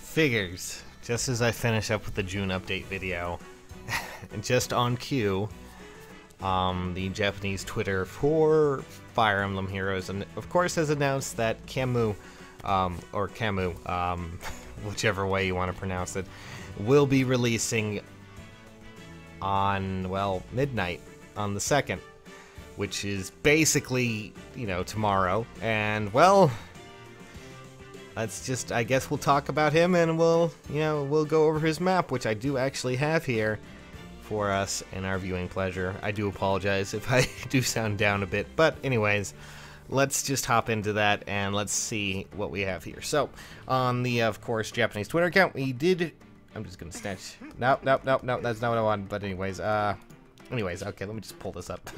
figures, just as I finish up with the June update video, and just on cue, the Japanese Twitter for Fire Emblem Heroes, and of course has announced that Camus, or Camus, whichever way you want to pronounce it, will be releasing on, well, midnight on the 2nd, which is basically, you know, tomorrow, and, well, let's just, I guess we'll talk about him, and we'll go over his map, which I do actually have here for us in our viewing pleasure. I do apologize if I do sound down a bit, but anyways, let's just hop into that, and let's see what we have here. So, on the, of course, Japanese Twitter account, we did, I'm just gonna snatch, nope, that's not what I wanted, but anyways, okay, let me just pull this up.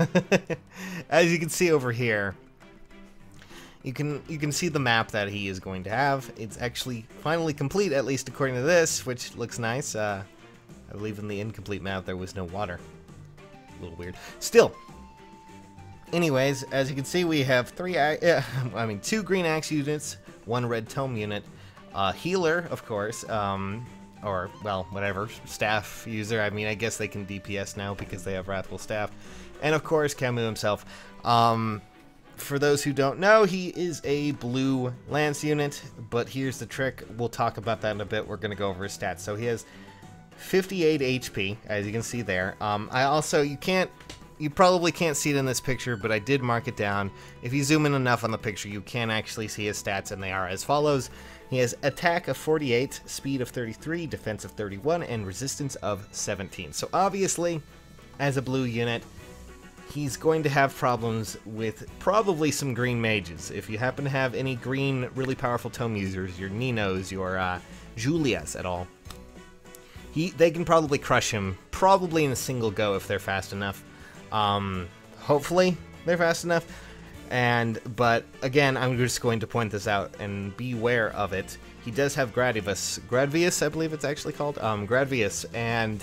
As you can see over here, you can see the map that he is going to have. It's actually finally complete, at least according to this, which looks nice. I believe in the incomplete map there was no water. A little weird. Still. Anyways, as you can see, we have two green axe units, one red tome unit, healer, of course, or, well, whatever, staff user. I mean, I guess they can DPS now because they have Wrathful Staff. And, of course, Camus himself. For those who don't know, he is a blue lance unit, but here's the trick. We'll talk about that in a bit. We're going to go over his stats. So he has 58 HP, as you can see there. You probably can't see it in this picture, but I did mark it down. If you zoom in enough on the picture, you can actually see his stats, and they are as follows. He has attack of 48, speed of 33, defense of 31, and resistance of 17. So obviously, as a blue unit, he's going to have problems with probably some green mages. If you happen to have any green, really powerful tome users, your Ninos, your Julias at all, they can probably crush him, probably in a single go if they're fast enough. Hopefully they're fast enough. But again, I'm just going to point this out and beware of it. He does have Gradius, I believe it's actually called, Gradius, and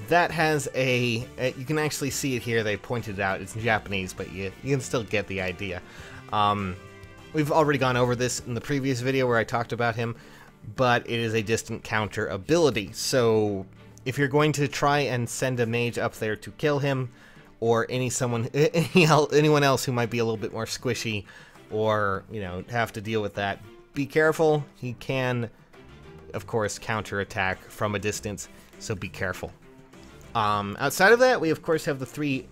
that has you can actually see it here, they pointed it out, it's in Japanese, but you can still get the idea. We've already gone over this in the previous video where I talked about him, but it is a distant counter ability, so if you're going to try and send a mage up there to kill him, or anyone else who might be a little bit more squishy, or, you know, have to deal with that, be careful. He can, of course, counterattack from a distance, so be careful. Outside of that, we of course have the three,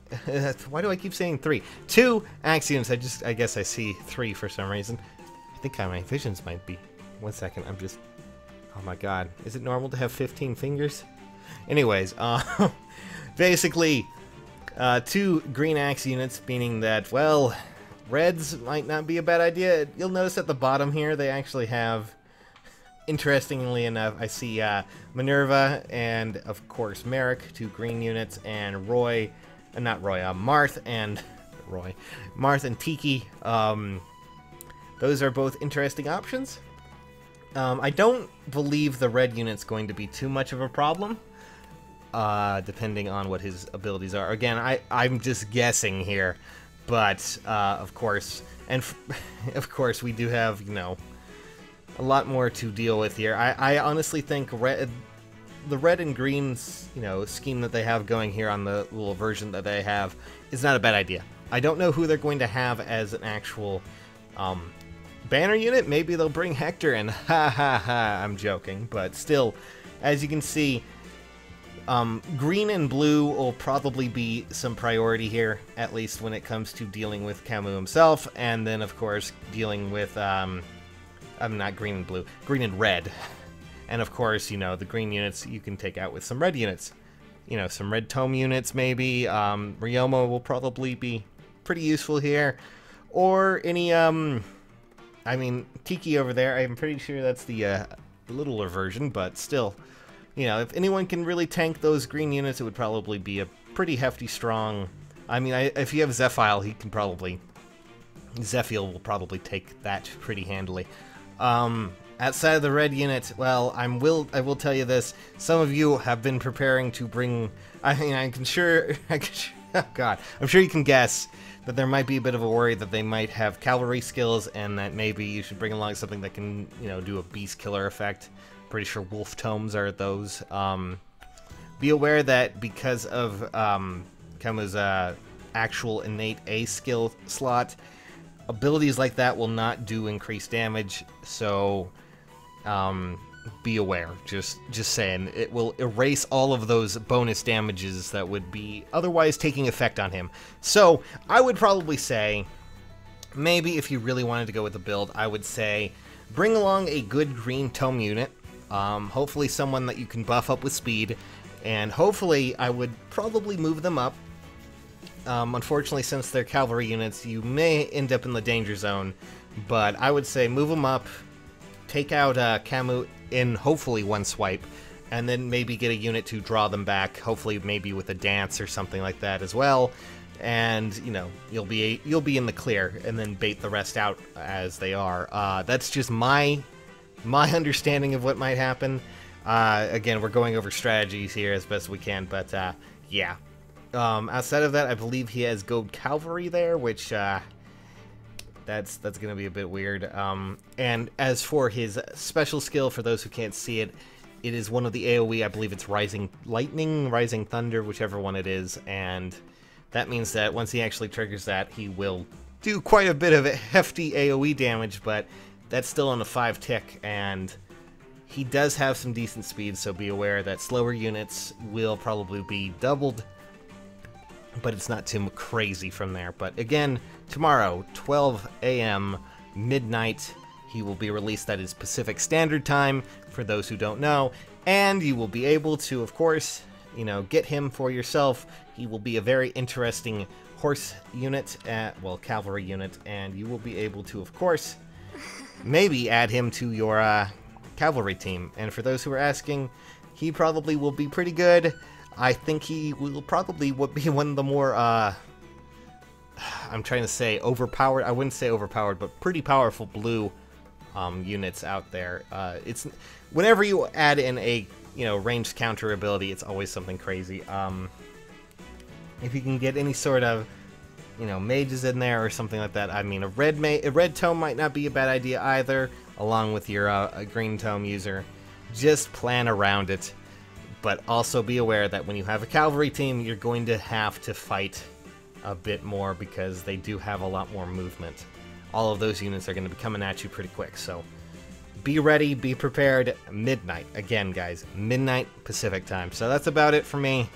why do I keep saying three? 2 axe units. I guess I see 3 for some reason. I think my visions might be. 1 second, oh my god. Is it normal to have 15 fingers? Anyways, basically, 2 green axe units, meaning that, well, reds might not be a bad idea. You'll notice at the bottom here, they actually have, interestingly enough, I see Minerva and, of course, Merrick, 2 green units, and Marth and Tiki. Those are both interesting options. I don't believe the red unit's going to be too much of a problem, depending on what his abilities are. Again, I'm just guessing here, but, of course, and of course, we do have, you know, a lot more to deal with here. I honestly think the red and green, you know, scheme that they have going here on the little version that they have is not a bad idea. I don't know who they're going to have as an actual banner unit. Maybe they'll bring Hector in. Ha ha ha, I'm joking. But still, as you can see, green and blue will probably be some priority here, at least when it comes to dealing with Camus himself, and then, of course, dealing with, not green and blue, green and red. And of course, you know, the green units you can take out with some red units. You know, some red tome units maybe. Ryoma will probably be pretty useful here. Or any, I mean, Tiki over there, I'm pretty sure that's the littler version, but still, you know, if anyone can really tank those green units, it would probably be a pretty hefty, strong, I mean, if you have Zephyl, Zephyl will probably take that pretty handily. Outside of the red unit, well, I will tell you this. Some of you have been preparing to bring. I mean, I'm sure you can guess that there might be a bit of a worry that they might have cavalry skills, and that maybe you should bring along something that can, you know, do a beast killer effect. Pretty sure wolf tomes are those. Be aware that because of Camus' actual innate A skill slot, abilities like that will not do increased damage, so be aware. Just saying, it will erase all of those bonus damages that would be otherwise taking effect on him. So I would probably say, maybe if you really wanted to go with the build, I would say bring along a good green tome unit, hopefully someone that you can buff up with speed, and hopefully I would probably move them up. Unfortunately, since they're cavalry units, you may end up in the danger zone, but I would say move them up, take out Camus in hopefully one swipe, and then maybe get a unit to draw them back, hopefully maybe with a dance or something like that as well, and, you know, you'll be in the clear, and then bait the rest out as they are. That's just my understanding of what might happen. Again, we're going over strategies here as best we can, but yeah. Outside of that, I believe he has gold cavalry there, which that's going to be a bit weird. And as for his special skill, for those who can't see it, it is one of the AoE. I believe it's Rising Lightning, Rising Thunder, whichever one it is, and that means that once he actually triggers that, he will do quite a bit of hefty AoE damage, but that's still on a 5 tick, and he does have some decent speed, so be aware that slower units will probably be doubled, but it's not too crazy from there. But again, tomorrow, 12 a.m., midnight, he will be released. That is Pacific Standard Time, for those who don't know, and you will be able to, of course, you know, get him for yourself. He will be a very interesting horse unit, well, cavalry unit, and you will be able to, of course, maybe add him to your cavalry team. And for those who are asking, he probably will be pretty good. I think he will probably be one of the more, I'm trying to say overpowered, I wouldn't say overpowered, but pretty powerful blue units out there. It's whenever you add in a, you know, ranged counter ability, it's always something crazy. If you can get any sort of, you know, mages in there or something like that, I mean, a red tome might not be a bad idea either, along with your a green tome user. Just plan around it. But also be aware that when you have a cavalry team, you're going to have to fight a bit more because they do have a lot more movement. All of those units are going to be coming at you pretty quick, so be ready, be prepared. Midnight. Again, guys, midnight Pacific time. So that's about it for me.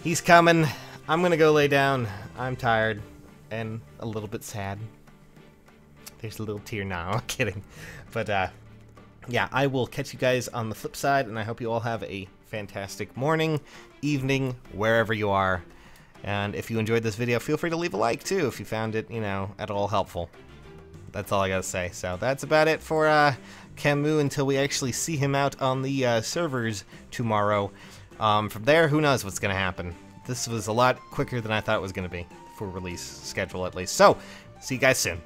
He's coming. I'm going to go lay down. I'm tired and a little bit sad. There's a little tear now. I'm kidding. But, yeah, I will catch you guys on the flip side, and I hope you all have a fantastic morning, evening, wherever you are. And if you enjoyed this video, feel free to leave a like, too, if you found it, you know, at all helpful. That's all I gotta say. So that's about it for Camus until we actually see him out on the servers tomorrow. From there, who knows what's gonna happen. This was a lot quicker than I thought it was gonna be, for release schedule at least. So, see you guys soon.